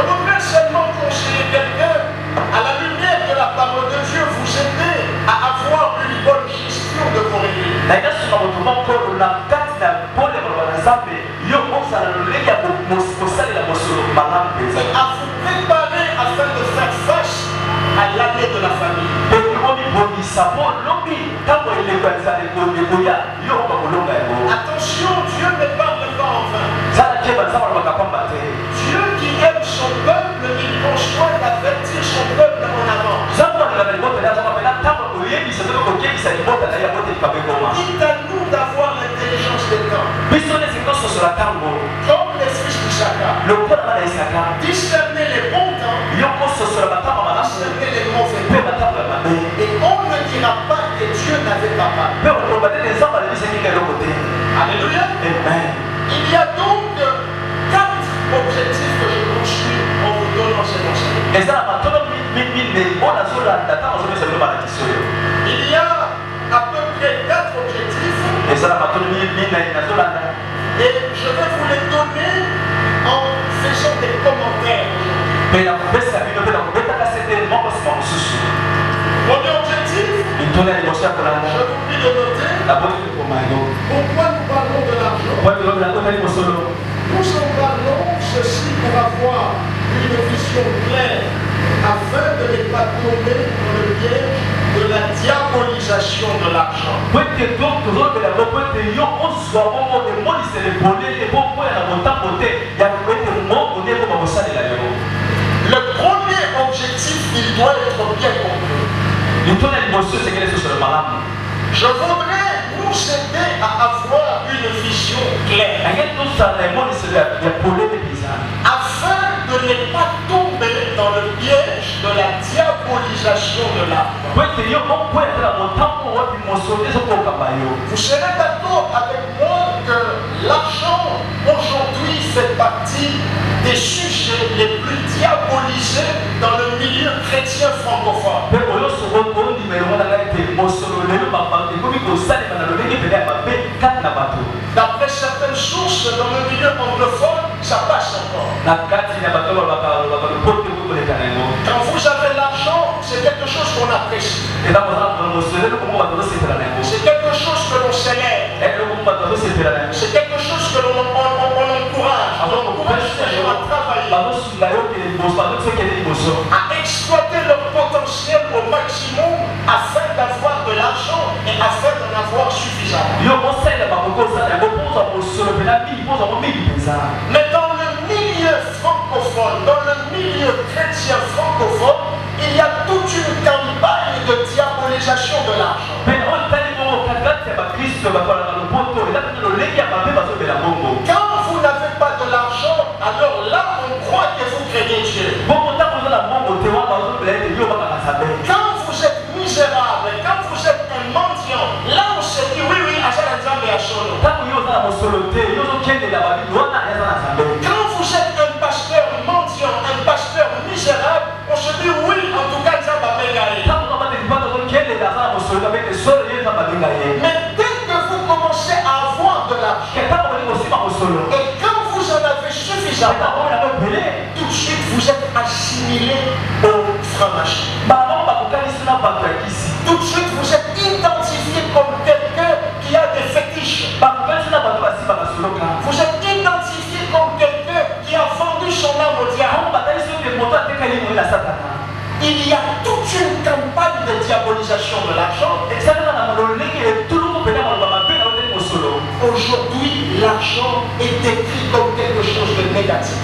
voudrais seulement conseiller quelqu'un à la lumière de la parole de Dieu, vous aider à avoir une bonne gestion de vos revenus. Et à vous préparer afin de faire face à l'année de la famille. Attention, Dieu ne parle pas en vain. Dieu qui aime son peuple, il prend soin d'avertir son peuple en avant. Dites à nous d'avoir l'intelligence des temps. Comme les fils d'Isaac. Discerner les bons temps. Discerner les mauvais temps. Et on ne dira pas que Dieu n'avait pas parlé. Alléluia. Amen. Il y a donc 4 objectifs que je poursuis en vous donnant cet enseignement. Il y a à peu près 4 objectifs. Et je vais vous les donner en faisant des commentaires. Premier objectif, je vous prie de noter pourquoi nous parlons de l'argent. Nous en parlons ceci pour avoir une vision claire afin de ne pas tomber dans le piège de la diabolisation de l'argent. Le premier objectif, il doit être bien compris. Je voudrais nous aider à avoir une vision claire afin de ne pas tomber dans le piège de la diabolisation de l'argent. Vous serez d'accord avec moi que l'argent aujourd'hui fait partie des sujets les plus diabolisés dans le milieu chrétien francophone. D'après certaines sources, dans le milieu anglophone, ça passe encore. Quand vous avez l'argent, c'est quelque chose qu'on apprécie. C'est quelque chose que l'on célèbre. C'est quelque chose que l'on encourage. On encourage les gens à travailler, à exploiter leur potentiel au maximum afin d'avoir de l'argent et afin d'en avoir suffisamment. Mais dans le milieu francophone, dans le milieu chrétien francophone, il y a toute une campagne de diabolisation de l'argent. Quand vous n'avez pas de l'argent, alors là on croit que vous craignez Dieu. Quand vous êtes misérable, quand vous êtes un mendiant, là on se dit oui, à ça Quand vous êtes un pasteur mendiant, un pasteur misérable, on se dit oui, en tout cas ça va m'égaler. Mais dès que vous commencez à avoir de l'argent, et quand vous en avez suffisamment, tout de suite vous êtes assimilé au franc-maçon. Tout de suite vous êtes identifié comme quelqu'un qui a des fétiches. Vous êtes identifié comme quelqu'un qui a vendu son âme au diable. Il y a toute une campagne de diabolisation de l'argent. Aujourd'hui, l'argent est décrit comme quelque chose de négatif.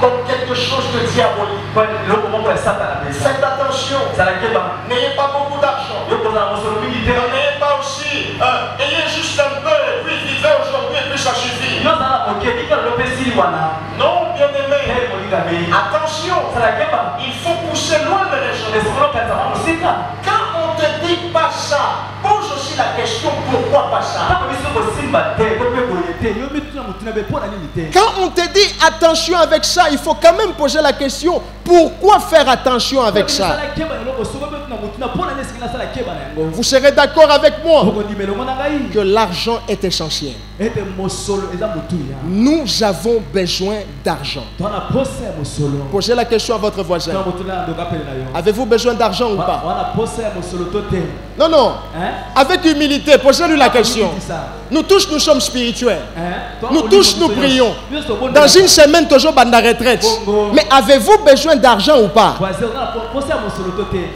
Comme quelque chose de diabolique. Faites attention. N'ayez pas beaucoup d'argent. N'ayez pas aussi. Ayez juste un peu et puis vivez aujourd'hui et puis ça suffit. Non, bien aimé. Attention. Il faut pousser loin de les choses. Quand on te dit pas ça, pose aussi la question pourquoi pas ça. Quand on te dit attention avec ça, il faut quand même poser la question pourquoi faire attention avec ça. Vous serez d'accord avec moi que l'argent est essentiel. Nous avons besoin d'argent. Posez la question à votre voisin. Avez-vous besoin d'argent ou pas? Non, non. Avec humilité, posez-lui la question. Nous tous, nous sommes spirituels. Nous tous, nous prions. Dans une semaine, toujours dans la retraite. Mais avez-vous besoin d'argent ou pas?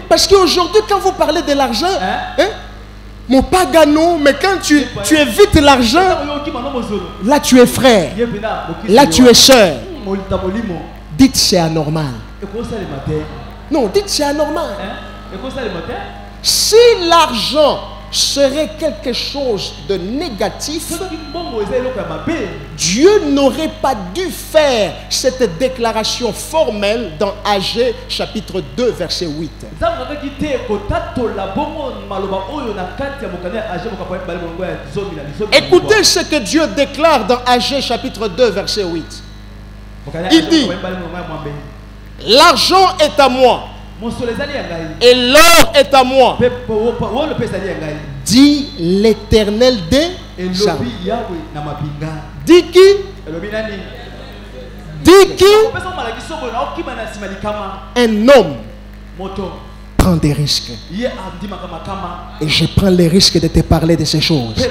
Parce qu'aujourd'hui, quand vous parlez de l'argent, mon pagano, mais quand tu évites l'argent, là tu es frère, là tu es soeur. Dites c'est anormal. Non, dites c'est anormal. Si l'argent serait quelque chose de négatif, Dieu n'aurait pas dû faire cette déclaration formelle dans AG chapitre 2 verset 8. Écoutez ce que Dieu déclare dans AG chapitre 2 verset 8. Il dit: l'argent est à moi et l'or est à moi, dit l'Éternel des armées. Dit qui? Dit qui? Un homme prend des risques. Et je prends le risque de te parler de ces choses.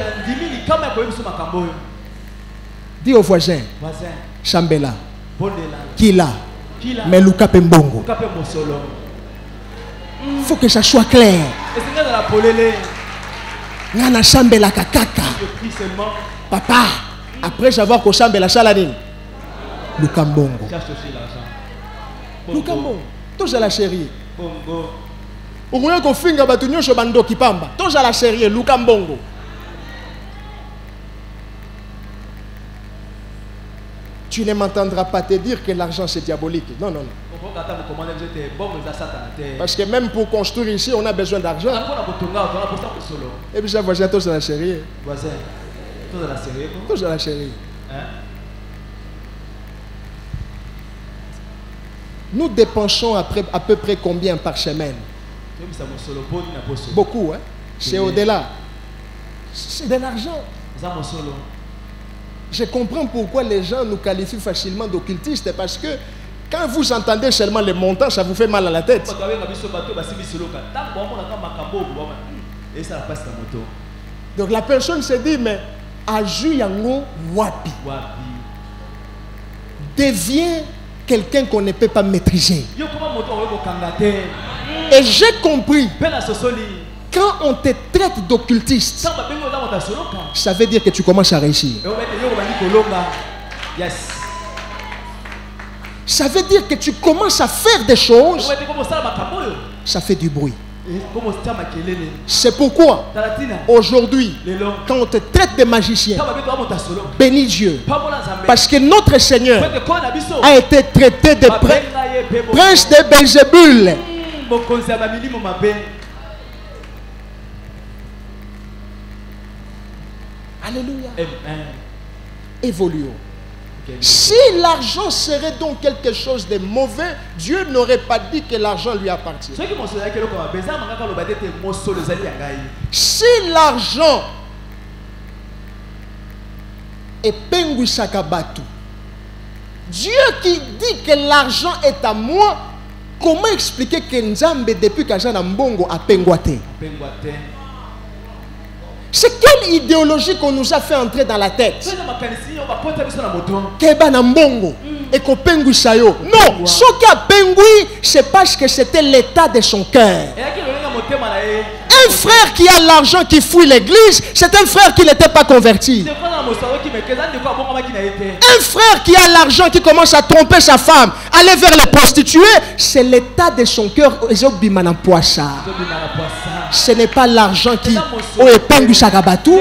Dis au voisin, Chambela, Kila, Meluka Pembongo. Il faut que ça soit clair. Nana Chambela Kakaka. Papa, après avoir que Chambela Chaladine, Lukambongo. Lukambongo. Tous à la chérie. Au moins qu'on finit à Batunyo Chobando Kipamba. Tous à la chérie, Lukambongo. Tu ne m'entendras pas te dire que l'argent c'est diabolique. Non, non, non. Parce que même pour construire ici, on a besoin d'argent. Et puis ça, voisin, tous à la chérie. Tous à la chérie. Nous dépensons à peu près combien par semaine? Beaucoup, hein? C'est au-delà. C'est de l'argent. Je comprends pourquoi les gens nous qualifient facilement d'occultistes, parce que quand vous entendez seulement les montants, ça vous fait mal à la tête. Donc la personne se dit, mais Aju Yango Wapi devient quelqu'un qu'on ne peut pas maîtriser. Et j'ai compris, quand on te traite d'occultiste, ça veut dire que tu commences à réussir. Ça veut dire que tu commences à faire des choses. Ça fait du bruit. C'est pourquoi aujourd'hui, quand on te traite de magicien, bénis Dieu. Parce que notre Seigneur a été traité de prince de Belzébul. Alléluia. Évoluons. Si l'argent serait donc quelque chose de mauvais, Dieu n'aurait pas dit que l'argent lui appartient. Si l'argent est penguisakabatu, Dieu qui dit que l'argent est à moi, comment expliquer que Nzambe depuis qu'Ajan Mbongo a penguaté? C'est quelle idéologie qu'on nous a fait entrer dans la tête? Keba Nambongo et qu'on pengui sayo. Non, ce qui a pengui, c'est parce que c'était l'état de son cœur. Un frère qui a l'argent qui fouille l'église, c'est un frère qui n'était pas converti. Un frère qui a l'argent qui commence à tromper sa femme, aller vers les prostituées, c'est l'état de son cœur. Ce n'est pas l'argent qui est pengu sakabatou.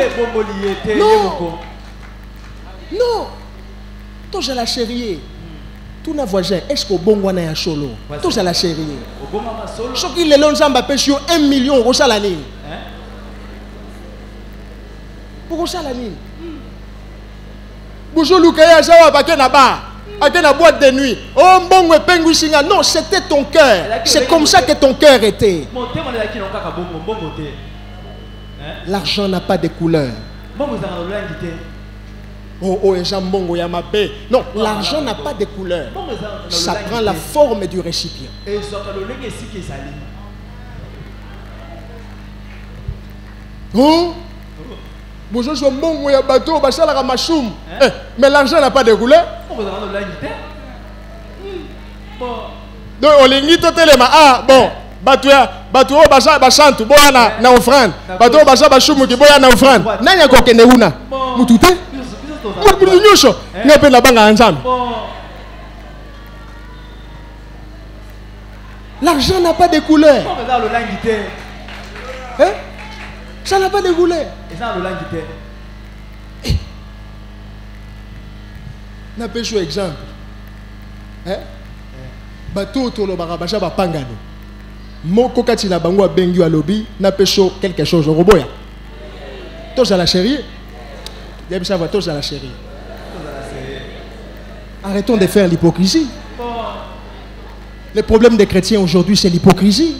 Non. Non. Toi, j'ai la chérie. Tout n'a voisin. Est-ce qu'au bon on a un solo? Toi, j'ai la chérie. Ce qui est long, j'en pêche 1 million au salani. Pour au salani. Bonjour, Lucas, ça va pas qu'il n'a pas. à la boîte de nuit. Oh, bon, non, c'était ton cœur. C'est comme ça que ton cœur était. L'argent n'a pas de couleur. Oh, non, l'argent n'a pas de couleur. Ça prend la forme du récipient. Oh, mais l'argent n'a pas de couleur. Donc, on l'invite au téléma. Ah, bon. Batou bachantu boya na offrande batou bacha bashumu ki boya na offrande nani akokende una mutute munyosho ngepe na banga nzambe. L'argent n'a pas de couleur. Hein? Ça n'a pas de couleur. Na pécho exemple. Hein? Batou tolo barabacha ba pangano. Moko kati na bango bengi à lobby na pécho quelque chose roboya. Tous à la chérie. Dès ça va tous à la chérie. Arrêtons de faire l'hypocrisie. Le problème des chrétiens aujourd'hui, c'est l'hypocrisie.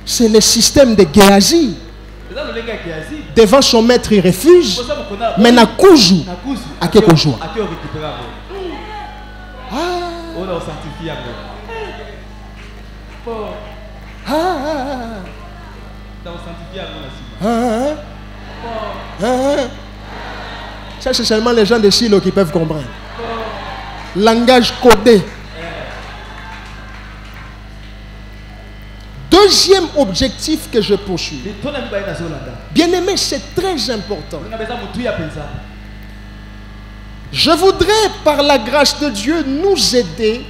C'est le système de Géasi. Devant son maître, il refuse. Mais na kuju à quelque chose. Ça, c'est seulement les gens de Silo qui peuvent comprendre. Langage codé. Deuxième objectif que je poursuis. Bien-aimé, c'est très important. Je voudrais, par la grâce de Dieu, nous aider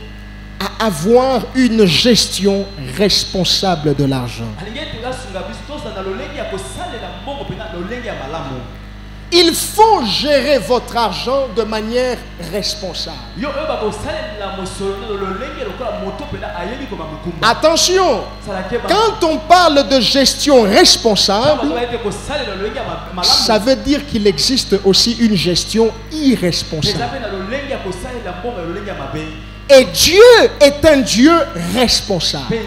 à avoir une gestion responsable de l'argent. Il faut gérer votre argent de manière responsable. Attention, quand on parle de gestion responsable, ça veut dire qu'il existe aussi une gestion irresponsable. Et Dieu est un Dieu responsable.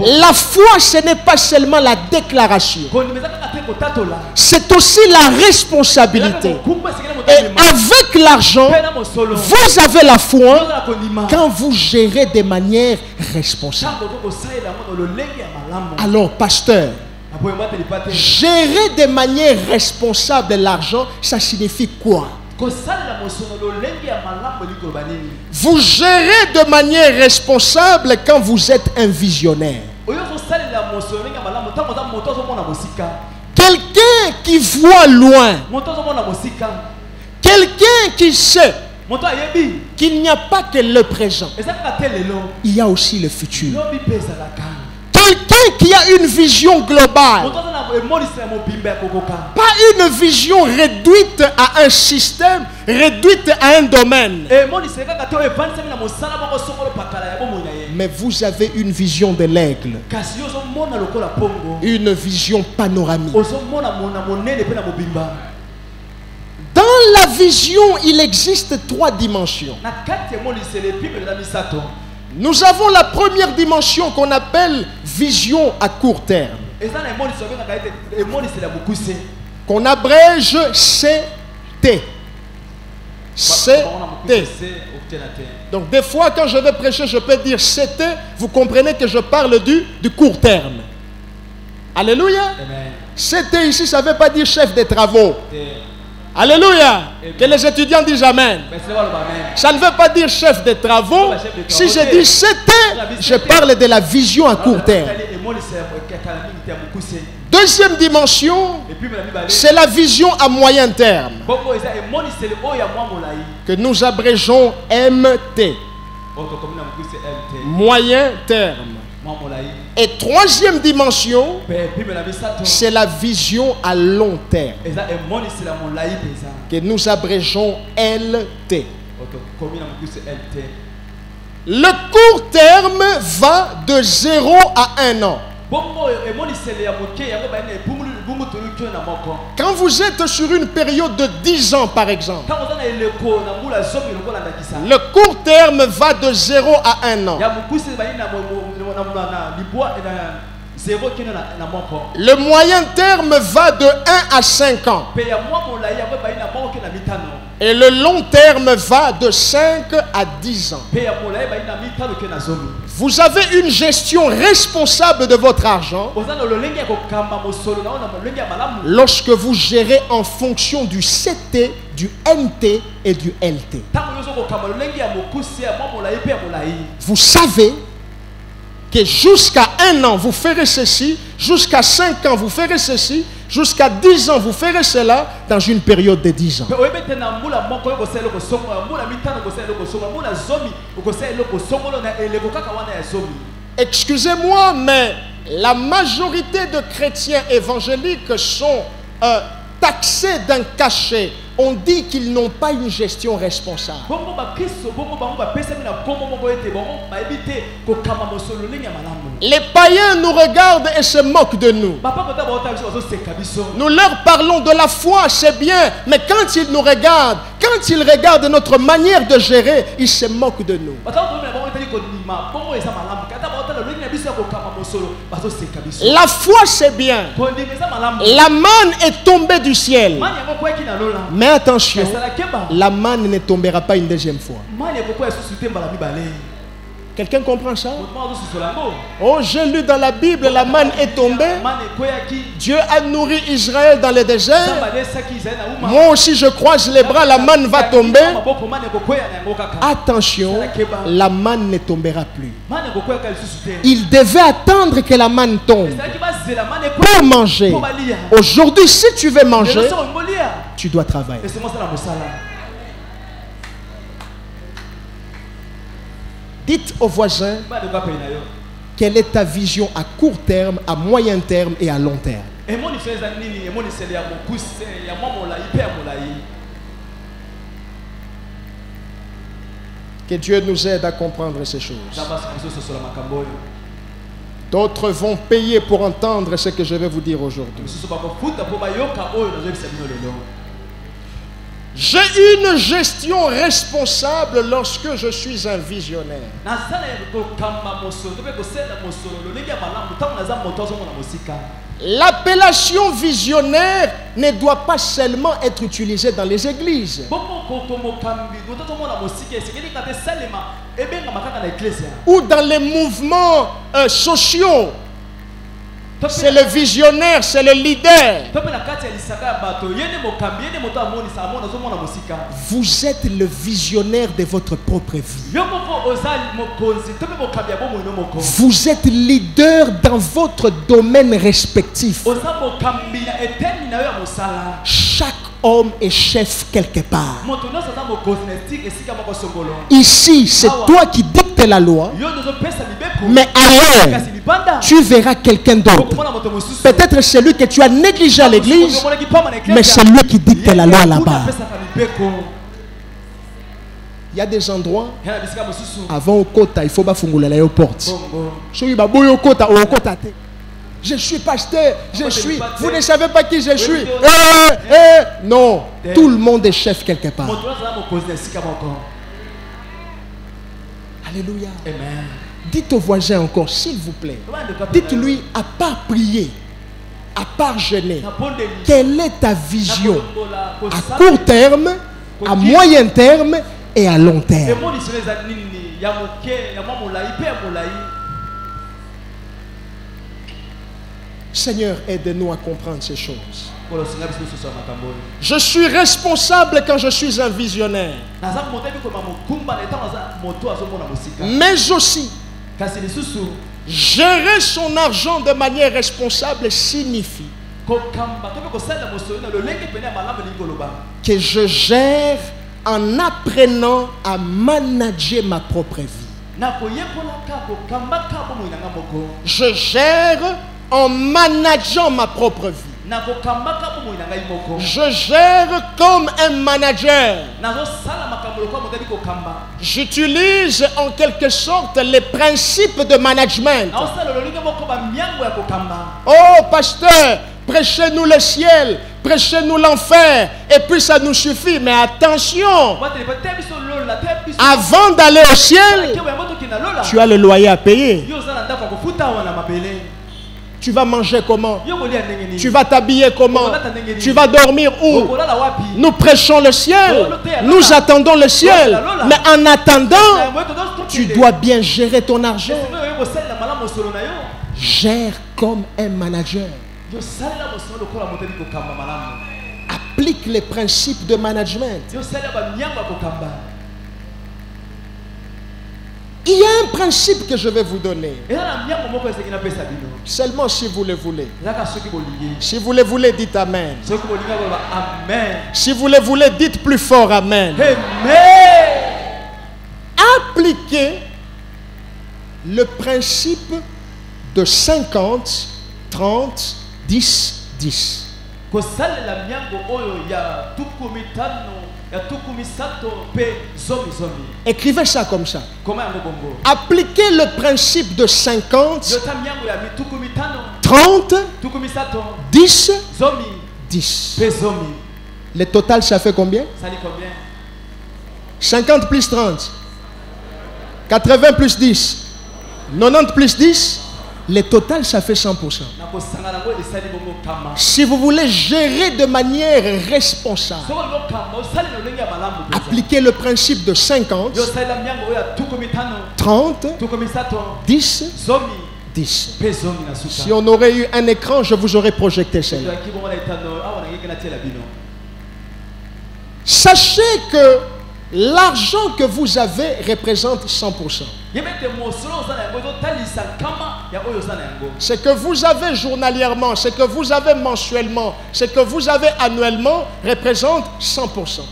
La foi, ce n'est pas seulement la déclaration. C'est aussi la responsabilité. Et avec l'argent, vous avez la foi quand vous gérez de manière responsable. Alors, pasteur, gérer de manière responsable l'argent, ça signifie quoi? Vous gérez de manière responsable quand vous êtes un visionnaire. Quelqu'un qui voit loin. Quelqu'un qui sait qu'il n'y a pas que le présent. Il y a aussi le futur. Quelqu'un qui a une vision globale. Pas une vision réduite à un système, réduite à un domaine. Mais vous avez une vision de l'aigle. Une vision panoramique. Dans la vision, il existe 3 dimensions. Nous avons la première dimension qu'on appelle vision à court terme, qu'on abrège CT. CT. Donc des fois quand je vais prêcher, je peux dire CT, vous comprenez que je parle du court terme. Alléluia. CT ici, ça ne veut pas dire chef de travaux. Alléluia. Que les étudiants disent amen. Ça ne veut pas dire chef de travaux. Si je dis c'était, je parle de la vision à court terme. Deuxième dimension, c'est la vision à moyen terme, que nous abrégeons MT. Moyen terme. Et troisième dimension, c'est la vision à long terme, que nous abrégeons LT. Le court terme va de 0 à 1 an. Quand vous êtes sur une période de 10 ans par exemple, le court terme va de 0 à 1 an. Le moyen terme va de 1 à 5 ans. Et le long terme va de 5 à 10 ans. Vous avez une gestion responsable de votre argent lorsque vous gérez en fonction du CT, du NT et du LT. Vous savez que jusqu'à 1 an, vous ferez ceci, jusqu'à 5 ans, vous ferez ceci, jusqu'à 10 ans, vous ferez cela dans une période de 10 ans. Excusez-moi, mais la majorité de chrétiens évangéliques sont taxés d'un cachet. On dit qu'ils n'ont pas une gestion responsable. Les païens nous regardent et se moquent de nous. Nous leur parlons de la foi, c'est bien, mais quand ils nous regardent, quand ils regardent notre manière de gérer, ils se moquent de nous. La foi, c'est bien. La manne est tombée du ciel. Mais attention, la manne ne tombera pas une deuxième fois. Quelqu'un comprend ça? Oh, j'ai lu dans la Bible, la manne est tombée. Dieu a nourri Israël dans le désert. Moi aussi, je croise les bras, la manne va tomber. Attention, la manne ne tombera plus. Il devait attendre que la manne tombe pour manger. Aujourd'hui, si tu veux manger, tu dois travailler. Dites aux voisins quelle est ta vision à court terme, à moyen terme et à long terme. Que Dieu nous aide à comprendre ces choses. D'autres vont payer pour entendre ce que je vais vous dire aujourd'hui. J'ai une gestion responsable lorsque je suis un visionnaire. L'appellation visionnaire ne doit pas seulement être utilisée dans les églises ou dans les mouvements sociaux. C'est le visionnaire, c'est le leader. Vous êtes le visionnaire de votre propre vie. Vous êtes leader dans votre domaine respectif. Chaque homme est chef quelque part. Ici, c'est toi qui dictes la loi. Mais ailleurs, tu verras quelqu'un d'autre. Peut-être celui que tu as négligé à l'église, mais c'est lui qui dicte la loi là-bas. Il y a des endroits, avant au quota, il faut pas funguler aux portes. Je suis pasteur, je suis. Vous ne savez pas qui je suis. Non, tout le monde est chef quelque part. Alléluia. Amen. Dites au voisin encore, s'il vous plaît. Dites-lui, à part prier, à part jeûner, quelle est ta vision à court terme, à moyen terme et à long terme? Seigneur, aide-nous à comprendre ces choses. Je suis responsable quand je suis un visionnaire. Mais aussi, gérer son argent de manière responsable signifie que je gère en apprenant à manager ma propre vie. Je gère en manageant ma propre vie. Je gère comme un manager. J'utilise en quelque sorte les principes de management. Oh, pasteur, prêchez-nous le ciel, prêchez-nous l'enfer, et puis ça nous suffit. Mais attention, avant d'aller au ciel, tu as le loyer à payer. Tu vas manger comment? Tu vas t'habiller comment? Tu vas dormir où? Nous prêchons le ciel. Nous attendons le ciel. Mais en attendant, tu dois bien gérer ton argent. Gère comme un manager. Applique les principes de management. Il y a un principe que je vais vous donner. Seulement si vous le voulez. Si vous le voulez, dites Amen. Si vous le voulez, dites plus fort Amen. Appliquez le principe de 50, 30, 10, 10. Écrivez ça comme ça. Appliquez le principe de 50, 30, 10, 10. Le total, ça fait combien? 50 plus 30, 80 plus 10, 90 plus 10. Le total, ça fait 100%. Si vous voulez gérer de manière responsable, appliquez le principe de 50, 30, 10, 10. Si on aurait eu un écran, je vous aurais projeté celle-là. Sachez que l'argent que vous avez représente 100%. Ce que vous avez journalièrement, ce que vous avez mensuellement, ce que vous avez annuellement représente 100%.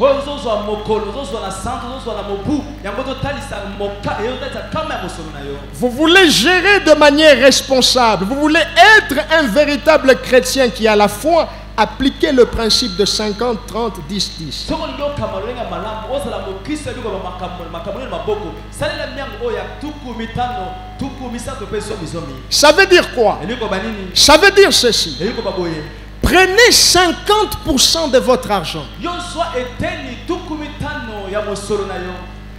Vous voulez gérer de manière responsable, vous voulez être un véritable chrétien qui a la foi. Appliquez le principe de 50, 30, 10, 10. Ça veut dire quoi? Ça veut dire ceci. Prenez 50% de votre argent.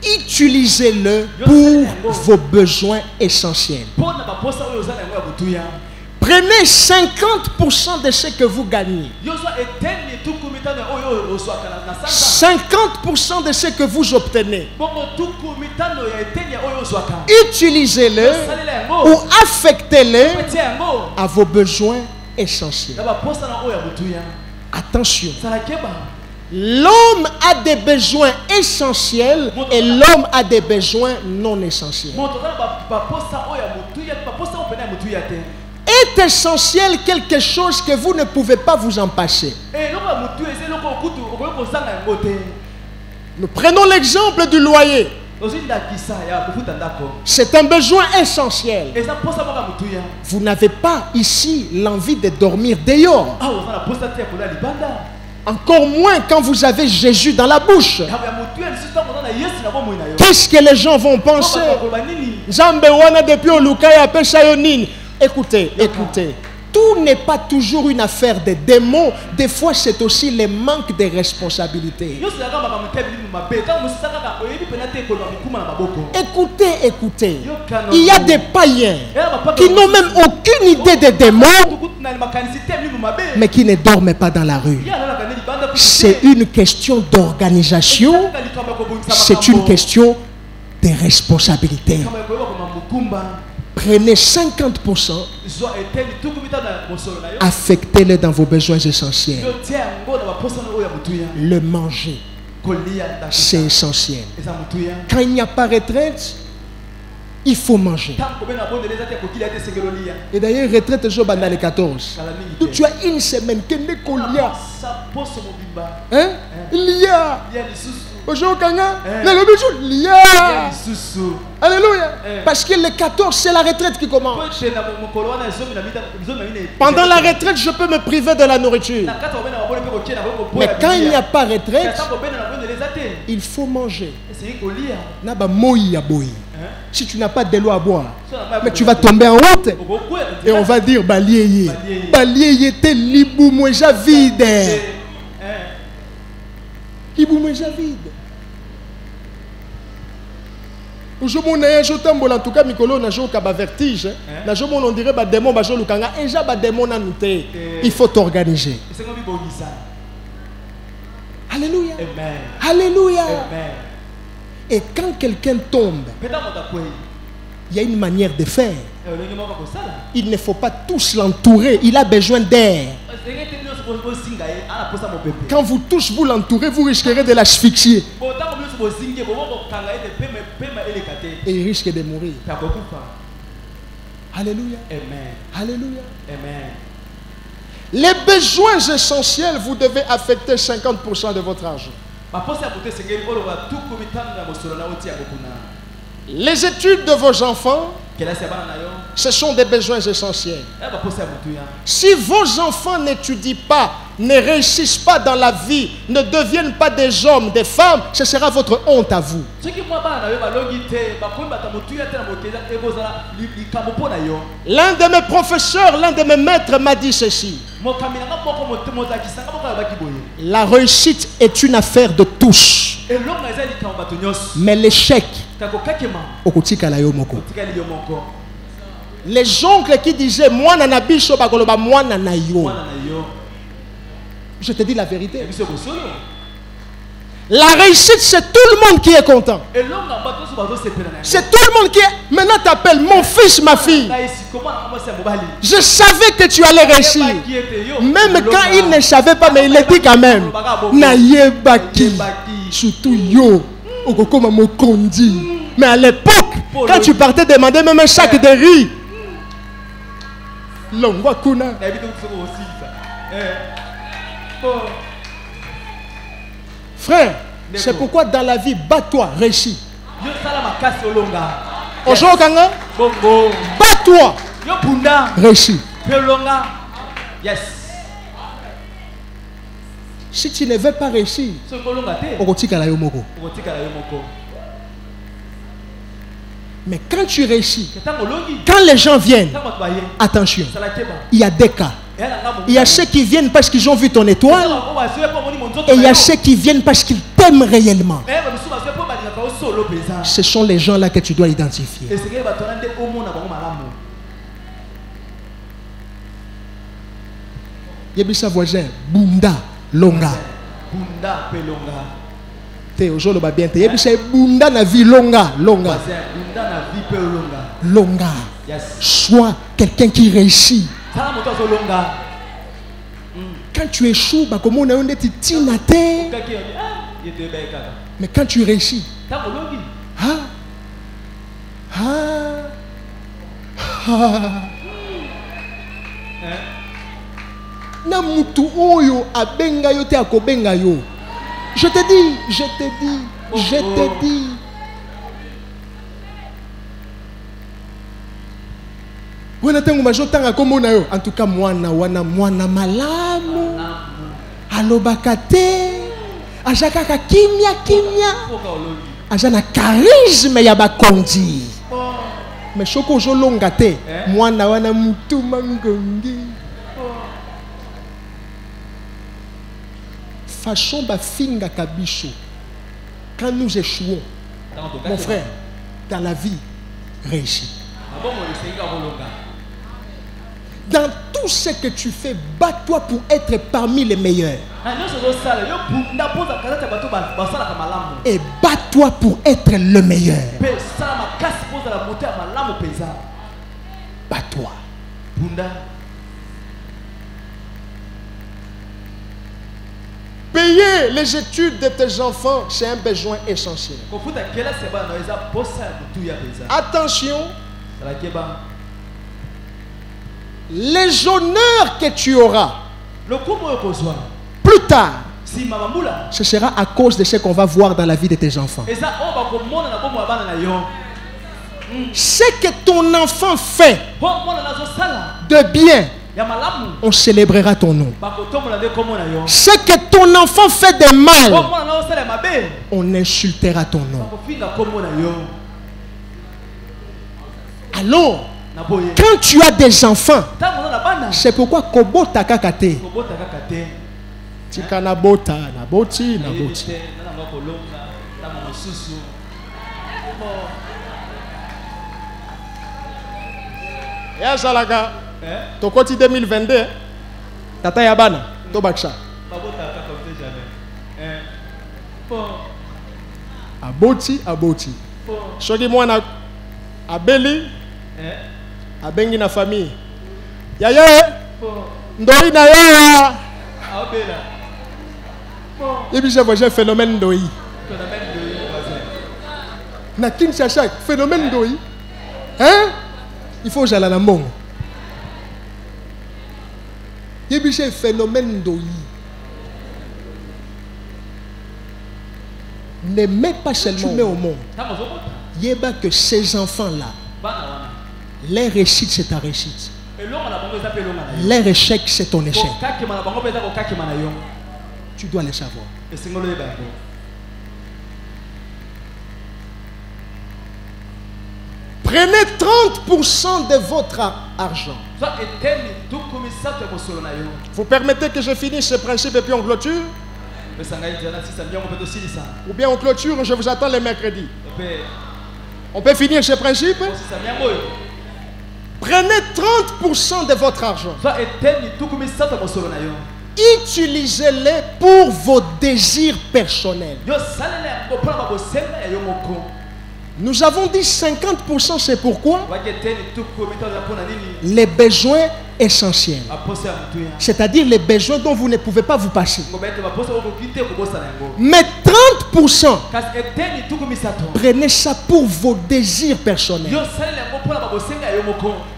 Utilisez-le pour vos besoins essentiels. Prenez 50% de ce que vous gagnez. 50% de ce que vous obtenez. Utilisez-le ou affectez-le à vos besoins essentiels. Attention. L'homme a des besoins essentiels et l'homme a des besoins non essentiels. Est essentiel quelque chose que vous ne pouvez pas vous en passer. Nous prenons l'exemple du loyer. C'est un besoin essentiel. Vous n'avez pas ici l'envie de dormir dehors. Encore moins quand vous avez Jésus dans la bouche. Qu'est-ce que les gens vont penser? Écoutez, écoutez. Tout n'est pas toujours une affaire de démons. Des fois, c'est aussi le manque de responsabilité. Écoutez, écoutez. Il y a des païens qui n'ont même aucune idée des démons, mais qui ne dorment pas dans la rue. C'est une question d'organisation. C'est une question de responsabilité. Prenez 50%, affectez-le dans vos besoins essentiels. Le manger, c'est essentiel. Quand il n'y a pas de retraite, il faut manger. Et d'ailleurs, retraite, je vais dans les 14. Donc, tu as une semaine, hein? Il y a. Alléluia. Parce que le 14, c'est la retraite qui commence. Pendant la retraite, je peux me priver de la nourriture. Mais quand il n'y a pas de retraite, Il faut manger. Si tu n'as pas de l'eau à boire, mais tu vas tomber en route. Et on va dire balieye. Balieye te libou mouja vide. Libou mouja vide. Aujourd'hui, en tout cas, Mikolo n'a pas vertige. On dirait que démon il faut t'organiser. Alléluia. Alléluia. Et quand quelqu'un tombe, il y a une manière de faire. Il ne faut pas tous l'entourer. Il a besoin d'air. Quand vous tous vous l'entourez, vous risquerez de l'asphyxier. Et il risque de mourir. Alléluia. Amen. Alléluia. Amen. Les besoins essentiels, vous devez affecter 50% de votre argent. Les études de vos enfants, ce sont des besoins essentiels. Si vos enfants n'étudient pas, ne réussissent pas dans la vie, ne deviennent pas des hommes, des femmes, ce sera votre honte à vous. L'un de mes professeurs, l'un de mes maîtres m'a dit ceci. La réussite est une affaire de tous. Mais l'échec, les oncles qui disaient moi nanabiso bakoloba moi nanayo. Je te dis la vérité. La réussite, c'est tout le monde qui est content. C'est tout le monde qui est. Maintenant, t'appelles mon fils, ma fille. Je savais que tu allais réussir. Même quand il ne savait pas, mais il le dit quand même. Naye baki. Surtout yo. Okokoma mokondi. Mais à l'époque, quand tu partais demander même un sac de riz. Longwa kuna. Frère, c'est pourquoi dans la vie, bats-toi, réussis. Bats-toi, réussis. Si tu ne veux pas réussir, mais quand tu réussis, quand les gens viennent, attention, il y a des cas. Il y a ceux qui viennent parce qu'ils ont vu ton étoile. Et il y a ceux qui viennent parce qu'ils t'aiment réellement. Ce sont les gens là que tu dois identifier. Yebisa voisin, Bunda, Longa. Bunda, Pelonga. Te aujourd'hui va bien te. Yebisa Bunda na vie longa, longa. Bunda na vie Pelonga. Longa. Sois quelqu'un qui réussit. Quand tu échoues, comment on a une tinate. Mais quand tu réussis, na mutu oyo abenga yo te akobenga yo. Je te dis, je te dis, je te dis. En tout cas, mwana malamu alobakate ajakaka kimia ajana charisme ya bakonzi. Mais choko jolonga te mwana wana mutu mangongi. Façon bafinga kabicho. Quand nous échouons, mon frère, dans la vie, réussis. Dans tout ce que tu fais, bats-toi pour être parmi les meilleurs. Et bats-toi pour être le meilleur. Bats-toi. Payer les études de tes enfants, c'est un besoin essentiel. Attention. Les honneurs que tu auras plus tard, ce sera à cause de ce qu'on va voir dans la vie de tes enfants. Ce que ton enfant fait de bien, on célébrera ton nom. Ce que ton enfant fait de mal, on insultera ton nom. Alors, quand tu as des enfants, c'est pourquoi Kobo Takakate. Tika nabota, naboti, naboti. Ya Salaga, to koti 2022, tata yabana, to baksha. Aboti, aboti. Shogi mwana abeli, abengi na famille. Yaye, ndoi na ya. Et puis j'ai un phénomène d'oi. Na Kinshasa, phénomène d'oi. Hein? Il faut que j'aille à la mort. Et puis j'ai un phénomène d'oi. Ne mets pas seulement au monde. Il y a que ces enfants-là, leur réussite c'est ta réussite. Leur échec c'est ton échec. Tu dois le savoir. Prenez 30% de votre argent. Vous permettez que je finisse ce principe et puis on clôture? Ou bien on clôture, je vous attends le mercredi. On peut finir ce principe? Prenez 30% de votre argent. Utilisez-les pour vos désirs personnels. Nous avons dit 50%, c'est pourquoi les besoins essentiels. C'est-à-dire les besoins dont vous ne pouvez pas vous passer. Mais 30%, prenez ça pour vos désirs personnels.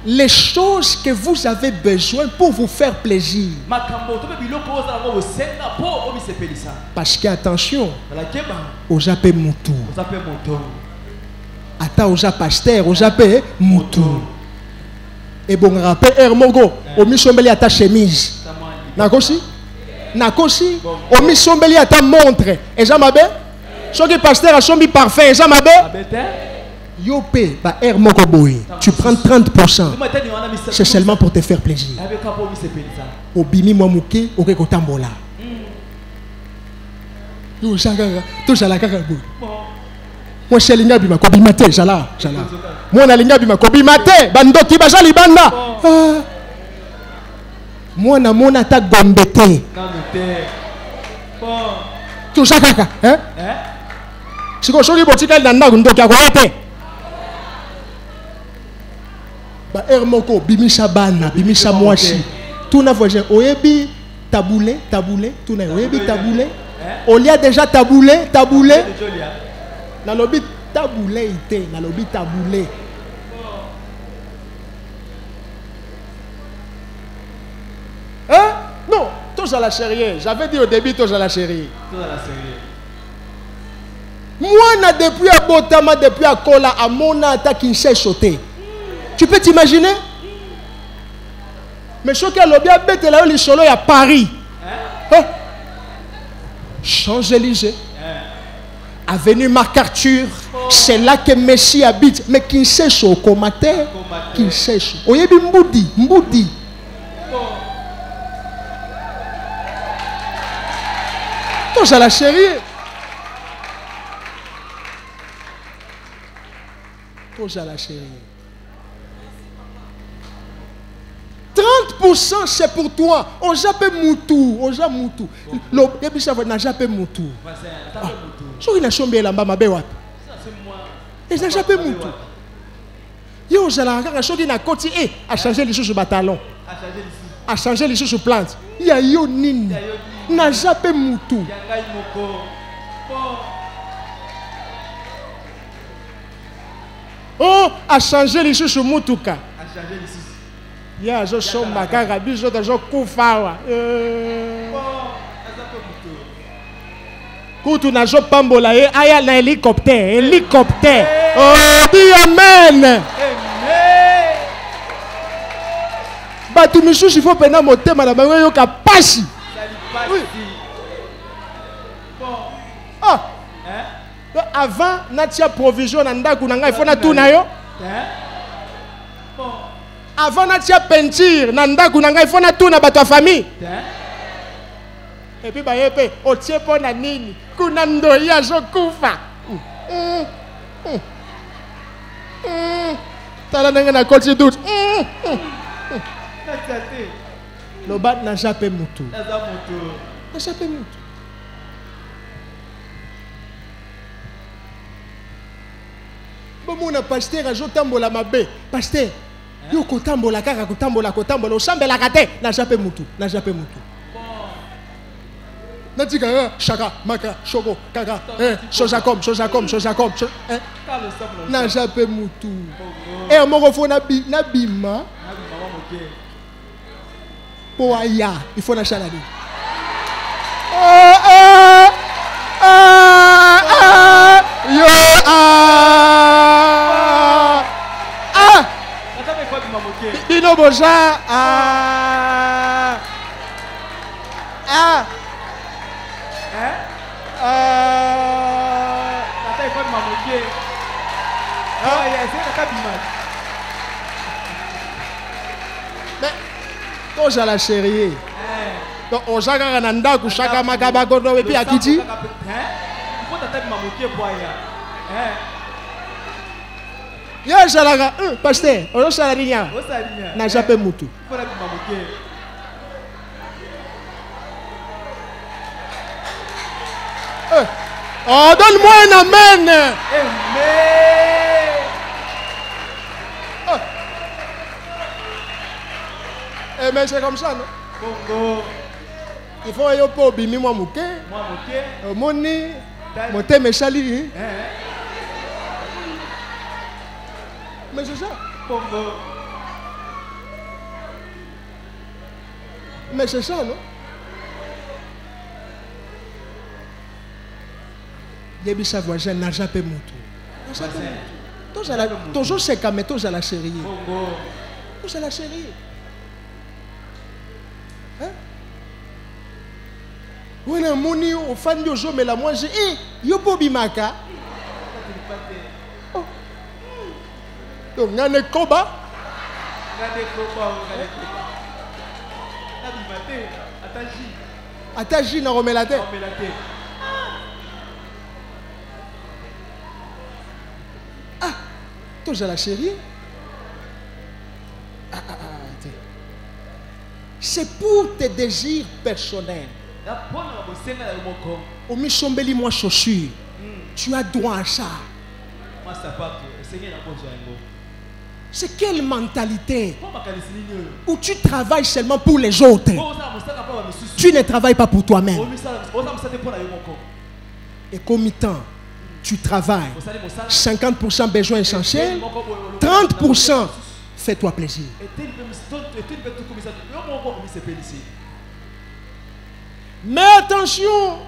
Les choses que vous avez besoin pour vous faire plaisir. Parce que attention, au Japon Moutou. Ata oja pasteur, oja pe moutou. Et bon rappel Hermogo, o misombeli ata chemise. Nakosi? Nakosi? O misombeli ata montre. Et jamabe? Soki pasteur a sombi parfait, et jamabe? Yopé, ba Hermogo boy. Tu prends 30%. C'est seulement pour te faire plaisir. Obimi mouke, oke kotambola. Yo jagara, to jala kaka boy. Moi je linga bima ko bimate jala jala. Moi na linga bima ko bimate bandoki bajali banda. Moi na mona ta gombete. Tu sakaka, hein? Siko shori botika na ndaku ndoki akote. Ba Hermoko bimisha bana, bimisha mwashi. Tuna voisin oyebi taboulé, taboulé, tuna oyebi taboulé. On y a déjà taboulé, taboulé. Na lobi taboulé ité, na lobi taboulé. Hein? Non, tous à la chérie. J'avais dit au début tous à la chérie. Moi, na depuis à Botama, depuis à Kola, à Mona, à Kinshasa sauté. Tu peux t'imaginer? Mais ce que l'objet bête là, le solo à Paris. Hein? Champs-Élysées. Avenue MacArthur, c'est là que Messi habite. Mais Kinshasa au Komate, Kinshasa. Oyebi Mboudi, Mboudi. Tous à la chérie. Tous à la chérie. 30% c'est pour toi. On jappe Moutou, on jappe Moutou. Le Bébisa n'a jappe Moutou. Je suis chambé là bas ma bewa. Et ça jappe Moutou. Yo jala nga shoki na koti a changer les choses sur bataillon. A changer les choses sur plante. Ya yo nini. Na jappe Moutou. Oh, a changer les choses sur Moutouka. A changer les choses. Ya je suis makara biso de jo kufawa. Kutu na jo pambola e aya na hélicoptère, hélicoptère. Oh, dis amen. Batu misusu il faut pena motema na bango yoka pasi. Oui. Bon. Ah. Donc avant natia provision na ndaku na ngai il faut na tout na yo. Bon. Avant natia peinture na ndaku na ngai il faut na tout na bato ya famille. Et puis ba yepe o tie pona nini kuna ndoi ya zokufa. Tala ndenge na koti doute. Le bat n'a jamais mutu. N'a jamais mutu. Bon mon pasteur a jotambola mabe. Pasteur, yo kotambola kaka kotambola o chambela kate n'a jamais mutu. N'a jamais mutu. Natika chaka maka choko kaka choja comme n'a jamais mutu. Et mon refo na bima. Pour aya, il faut la chalade. Dino boja mais la chérie. Donc on chaka nanda ku chaka makaba kodo et puis akiti. Ya jalaka pasteur, on chala rinya. Na jape mutu. Oh, donne-moi un amen. Mais c'est comme ça, non? Il faut que tu bimi moi mouké. Moni, moté me chali. Mais c'est ça. Mais c'est ça, non? Yebisa voisin n'a jamais moutou. Toujours c'est comme toujours la chérie. Toujours la chérie. On a moni au fan de jo mais la moi j'ai yo bobi maka. Donc ngane koba. Ataji na remela tête. Ah, toujours la chérie. C'est pour tes désirs personnels. Au michombeli moi chaussure. Tu as droit à ça. C'est quelle mentalité où tu travailles seulement pour les autres. Tu ne travailles pas pour toi-même. Et comme temps, tu travailles 50% besoin essentiel, 30% fais-toi plaisir. Mais attention,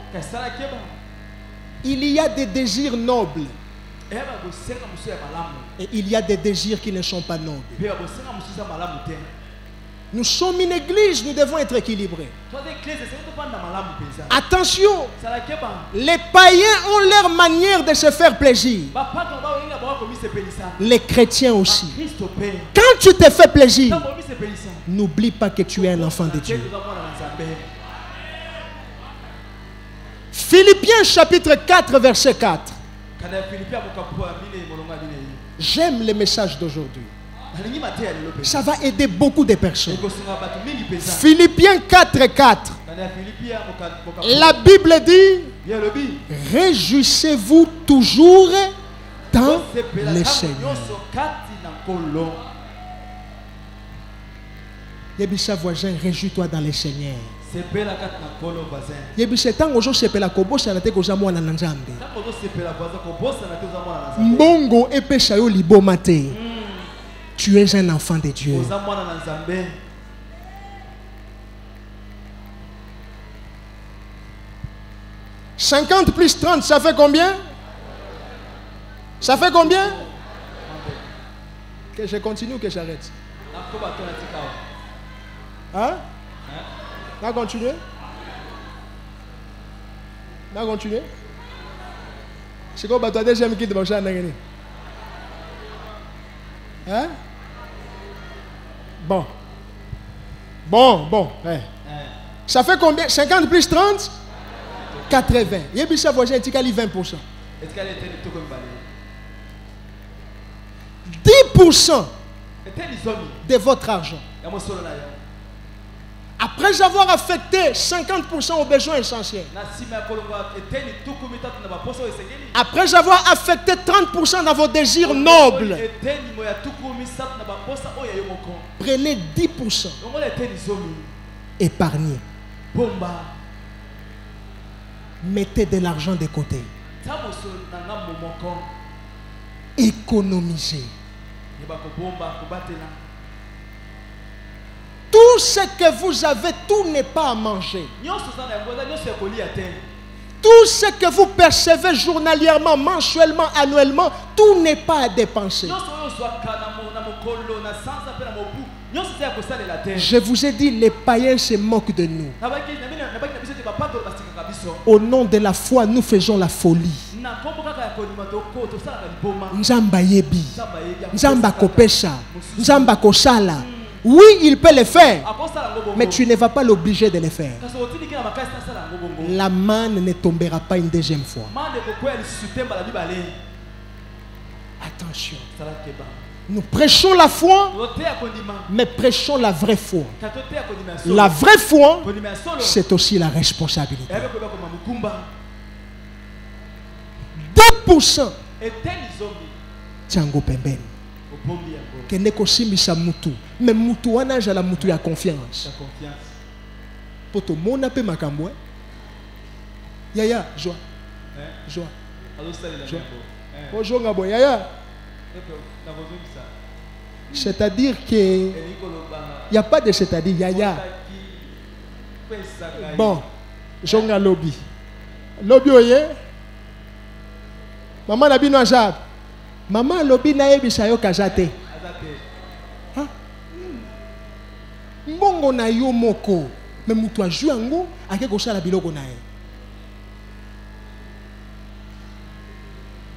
il y a des désirs nobles et il y a des désirs qui ne sont pas nobles. Nous sommes une église, nous devons être équilibrés. Attention, les païens ont leur manière de se faire plaisir. Les chrétiens aussi. Quand tu te fais plaisir, n'oublie pas que tu es un enfant de Dieu. Philippiens chapitre 4 verset 4. J'aime le message d'aujourd'hui. Ça va aider beaucoup de personnes. Philippiens 4 4. La Bible dit: réjouissez-vous toujours dans le Seigneur. Yebisa voisin, réjouis-toi dans le Seigneur. Mbongo epesha yo liboma te. Tu es un enfant de Dieu. « 50 plus 30, ça fait combien? Ça fait combien? Que je continue ou que j'arrête? Hein? On va continuer? On va continuer? C'est quoi, tu as déjà mis qui de marcher en Nagani? Hein? Bon. Ouais. Ça fait combien? 50 plus 30? 80. Il y a un voisin qui a 20%. 10% de votre argent. Après avoir affecté 50% aux besoins essentiels. Après avoir affecté 30% dans vos désirs nobles. Prenez 10%. Épargnez. Mettez de l'argent de côté. Économisez. Tout ce que vous avez, tout n'est pas à manger. Tout ce que vous percevez journalièrement, mensuellement, annuellement, tout n'est pas à dépenser. Je vous ai dit, les païens se moquent de nous. Au nom de la foi, nous faisons la folie. Nzamba yebi, Nzamba kopesha, Nzamba kosala. Oui, il peut le faire, mais tu ne vas pas l'obliger de le faire. La manne ne tombera pas une deuxième fois. Attention. Nous prêchons la foi, mais prêchons la vraie foi. La vraie foi, c'est aussi la responsabilité. 2%. Tiango pembeni. Kende kosimbisa mutu. Mais mutu wana jala mutu ya confiance. Poto mona pe makambo. Yaya, joie. Joie. Bonjour ngabo yaya. C'est-à-dire que il n'y a pas de c'est-à-dire yaya. Bon, jonga lobby. Lobby oye. Maman na bino ajab. Maman lobby na yebisa yo kazate. Mbongo na yo moko. Mais mutu aju yango ake kosala biloko na ye.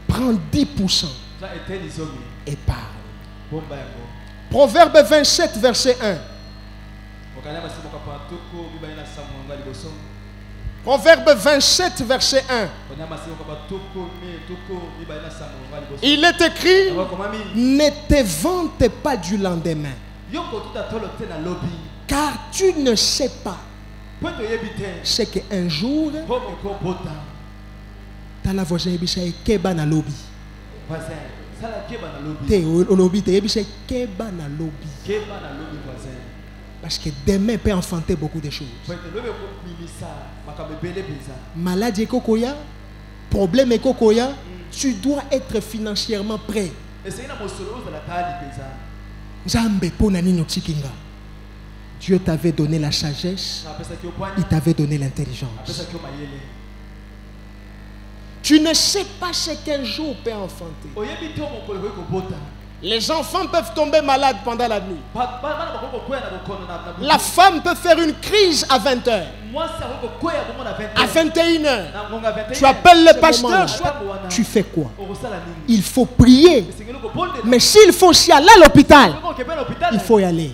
Prends 10%. Épargne. Proverbe 27, verset 1. Proverbe 27, verset 1. Il est écrit, ne te vante pas du lendemain, car tu ne sais pas ce qu'un jour dans la voisin ebisha keba na lobby. Te lobby te ebisha keba na lobby. Parce que demain peut enfanter beaucoup de choses. Maladie kokoya, problème kokoya, tu dois être financièrement prêt. Nzambe pona nino tikinga. Dieu t'avait donné la sagesse, il t'avait donné l'intelligence. Tu ne sais pas ce qu'un jour peut enfanter. Les enfants peuvent tomber malades pendant la nuit. La femme peut faire une crise à 20h. À 21h. Tu appelles le pasteur. Tu fais quoi? Il faut prier. Mais s'il faut aussi aller à l'hôpital, il faut y aller.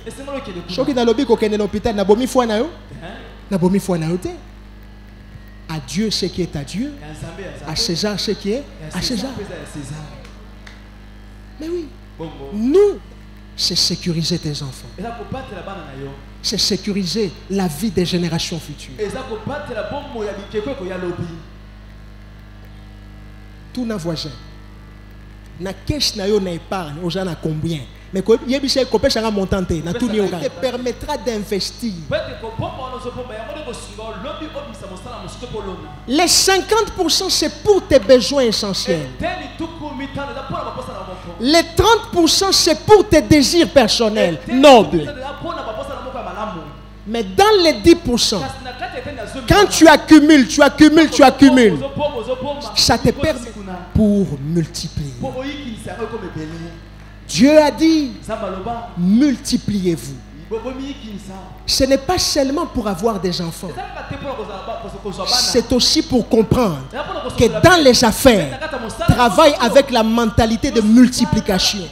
À Dieu ce qui est à Dieu. À César ce qui est à César. Mais oui. Nous, c'est sécuriser tes enfants. C'est sécuriser la vie des générations futures. Tout nos voisins. Na caisse na yo na épargne, aux gens na combien? Mais te permettra d'investir. Les 50% c'est pour tes besoins essentiels. Les 30% c'est pour tes désirs personnels, nobles. Mais dans les 10%, quand tu accumules, ça te permet pour multiplier. Dieu a dit, multipliez-vous. Ce n'est pas seulement pour avoir des enfants. C'est aussi pour comprendre que dans les affaires, travaille avec la mentalité de multiplication.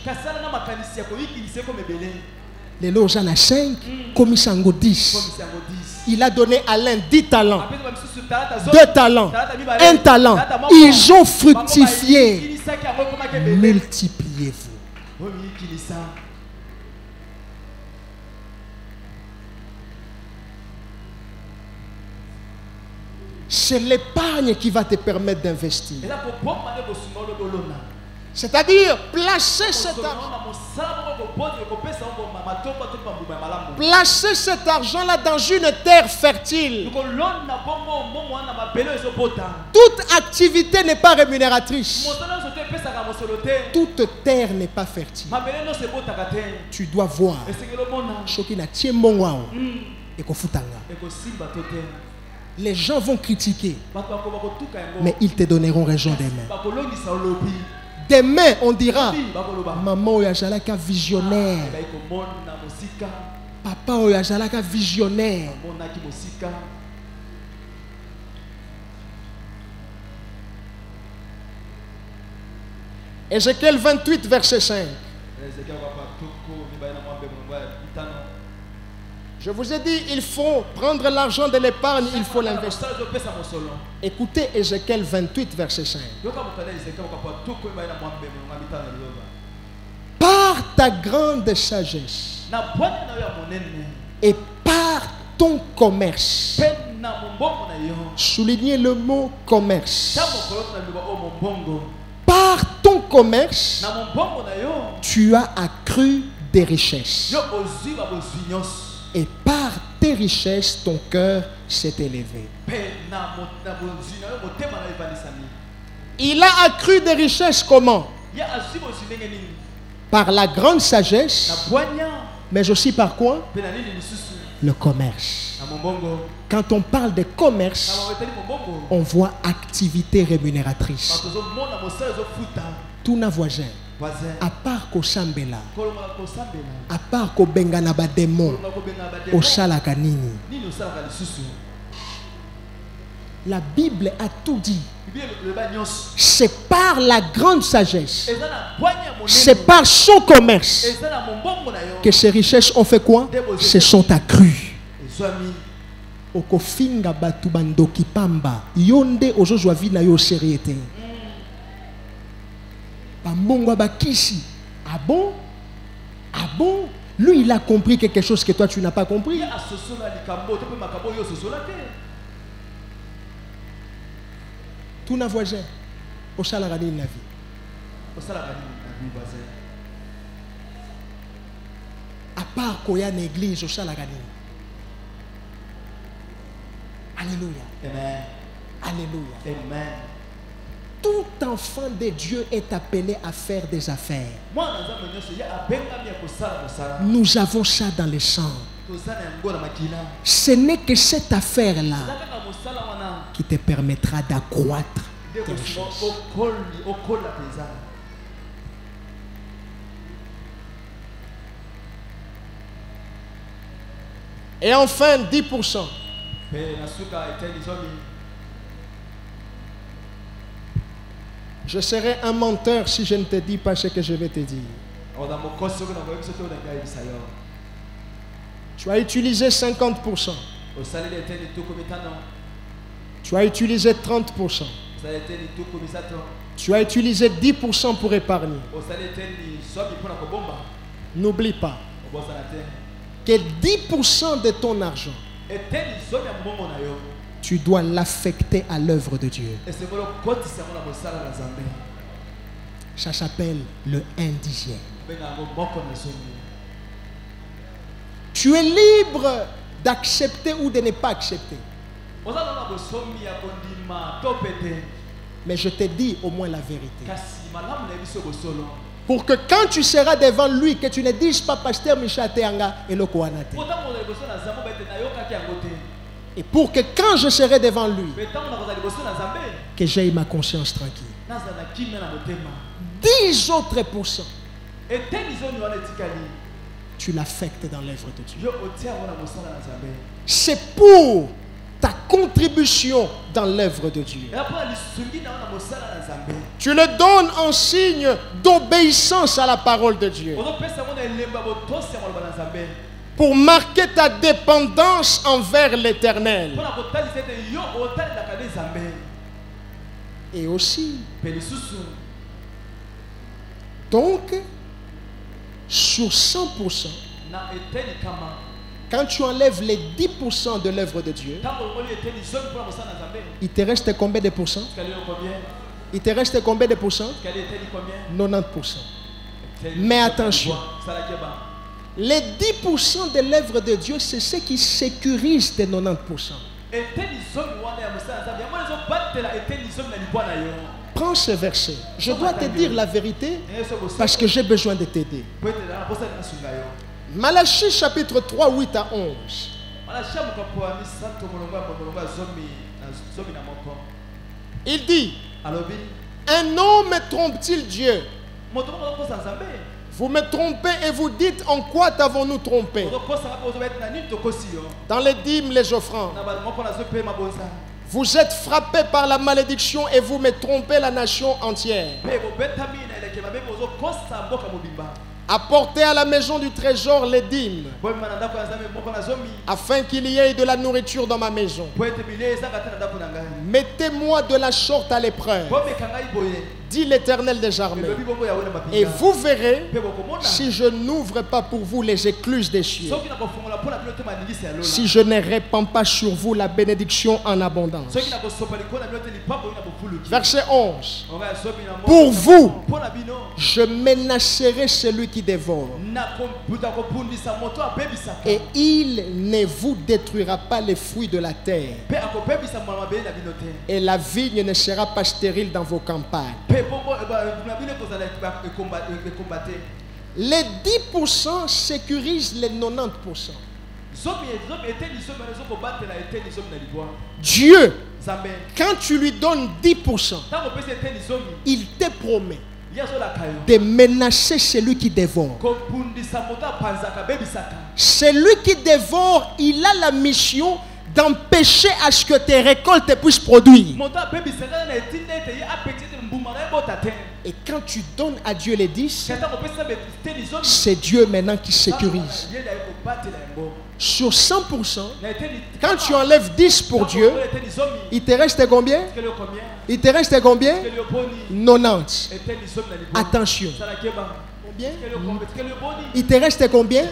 Les lots en a 5, comme Sango 10. Il a donné à l'un 10 talents, 2 talents, 1 talent. Ils ont fructifié. Multipliez-vous. C'est l'épargne qui va te permettre d'investir. C'est-à-dire placer cet argent. Placer cet argent-là dans une terre fertile. Toute activité n'est pas rémunératrice. Toute terre n'est pas fertile. Tu dois voir. Les gens vont critiquer, mais ils te donneront raison demain. Demain, on dira, maman oyazalaka visionnaire, papa oyazalaka visionnaire. Ézéchiel 28, verset 5. Je vous ai dit, il faut prendre l'argent de l'épargne, il faut l'investir. Écoutez Ézéchiel 28, verset 5. Par ta grande sagesse et par ton commerce, soulignez le mot commerce. Par ton commerce, tu as accru des richesses. Et par tes richesses, ton cœur s'est élevé. Il a accru des richesses comment? Par la grande sagesse, mais aussi par quoi? Le commerce. Quand on parle de commerce, on voit activité rémunératrice. Tout n'a voisin. À part qu'au Sambela, à part qu'au Benganaba démon, au Salakanini. La Bible a tout dit. C'est par la grande sagesse, c'est par son commerce que ces richesses ont fait quoi? Se sont accrues. Okofinga batubando kipamba yonde ozozwa vi na yo seriete. Bambongo bakisi. Ah bon? Ah bon? Lui il a compris quelque chose que toi tu n'as pas compris. Tout n'a voisin au salarani na vie. À part qu'il y a une église au salarani. Alléluia. Amen. Alléluia. Amen. Tout enfant de Dieu est appelé à faire des affaires. Nous avons ça dans le sang. Ce n'est que cette affaire-là qui te permettra d'accroître tes richesses. Et enfin 10%. Je serai un menteur si je ne te dis pas ce que je vais te dire. Tu as utilisé 50%. Tu as utilisé 30%. Tu as utilisé 10% pour épargner. N'oublie pas que 10% de ton argent, tu dois l'affecter à l'œuvre de Dieu. Ça s'appelle le 1/10. Tu es libre d'accepter ou de ne pas accepter. Mais je te dis au moins la vérité. Pour que quand tu seras devant lui, que tu ne dises pas Pasteur Michel Teanga et le Kouanate. Et pour que quand je serai devant lui, que j'aie ma conscience tranquille. 10 autres %. tu l'affectes dans l'œuvre de Dieu. C'est pour ta contribution dans l'œuvre de Dieu. Tu le donnes en signe d'obéissance à la parole de Dieu. Pour marquer ta dépendance envers l'Éternel. Et aussi, donc, sur 100%, quand tu enlèves les 10% de l'œuvre de Dieu, il te reste combien de pourcents? Il te reste combien de pourcents? 90%. Mais attention, les 10% de l'œuvre de Dieu, c'est ce qui sécurise tes 90%. Prends ce verset. Je dois te dire la vérité parce que j'ai besoin de t'aider. Malachie chapitre 3, 8 à 11. Il dit, un homme trompe-t-il Dieu? Vous me trompez et vous dites, en quoi t'avons-nous trompé? Dans les dîmes, les offrandes. Vous êtes frappés par la malédiction et vous me trompez la nation entière. Apportez à la maison du trésor les dîmes, afin qu'il y ait de la nourriture dans ma maison. Mettez-moi de la sorte à l'épreuve, dit l'Éternel des armées, et vous verrez si je n'ouvre pas pour vous les écluses des cieux, si je ne répands pas sur vous la bénédiction en abondance. Verset 11. Pour vous, je menacerai celui qui dévore, et il ne vous détruira pas les fruits de la terre, et la vigne ne sera pas stérile dans vos campagnes. Les 10% sécurisent les 90%. Dieu, quand tu lui donnes 10%, il te promet de menacer celui qui dévore. Celui qui dévore, il a la mission d'empêcher à ce que tes récoltes puissent produire. Et quand tu donnes à Dieu les 10, c'est Dieu maintenant qui sécurise. Sur 100%, quand tu enlèves 10 pour Dieu, il te reste combien? Il te reste combien? 90. Attention. Combien? Il te reste combien?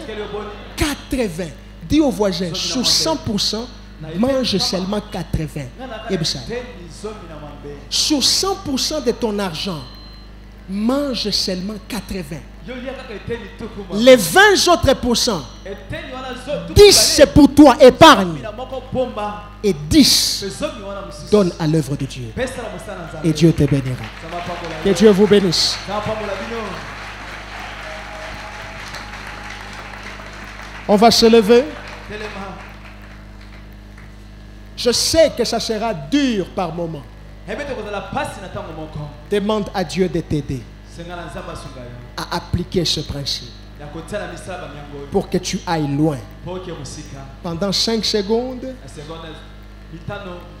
80. Dis au voisin, sur 100%, mange seulement 80. Et bien ça. Sur 100% de ton argent, mange seulement 80. Les 20 autres pourcents, 10 c'est pour toi, épargne. Et 10 donne à l'œuvre de Dieu. Et Dieu te bénira. Que Dieu vous bénisse. On va se lever. Je sais que ça sera dur par moment. Demande à Dieu de t'aider à appliquer ce principe pour que tu ailles loin. Pendant 5 secondes,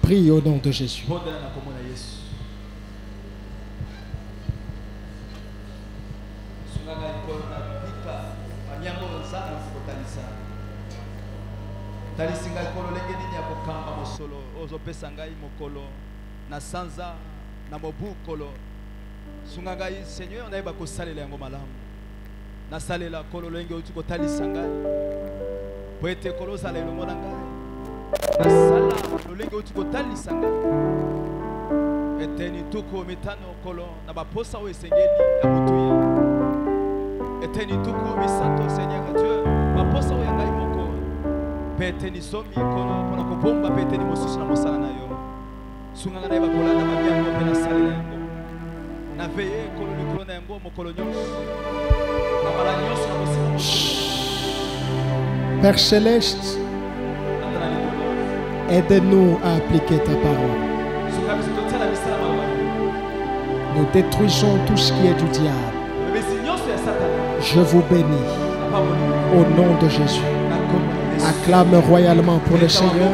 prie au nom de Jésus. talisinga kolo lenge nini ya kokamba mosolo ozopesa ngai mokolo na sanza na mobukolo sunga ngai Seigneur nayeba kosalela yango malamu nasalela kolo lenge uti kotalisa ngai po ete kolo sala elongo na ngai nasala lolenge uti kotalisa ngai eteni tuko mitano kolo na baposa o esengeli ya mutuya eteni tuko misato Seigneur Dieu baposa o ya ngai moko peteni somi kono pona kopomba peteni mosusu na mosala na yo sunga na bakola na mabiango pe na salela yango na veye kono likolo na yango mokolo nyonso na bala nyonso na mosala. Père Céleste, aide-nous à appliquer ta parole. Nous détruisons tout ce qui est du diable. Je vous bénis. Au nom de Jésus. Acclame royalement pour le Seigneur.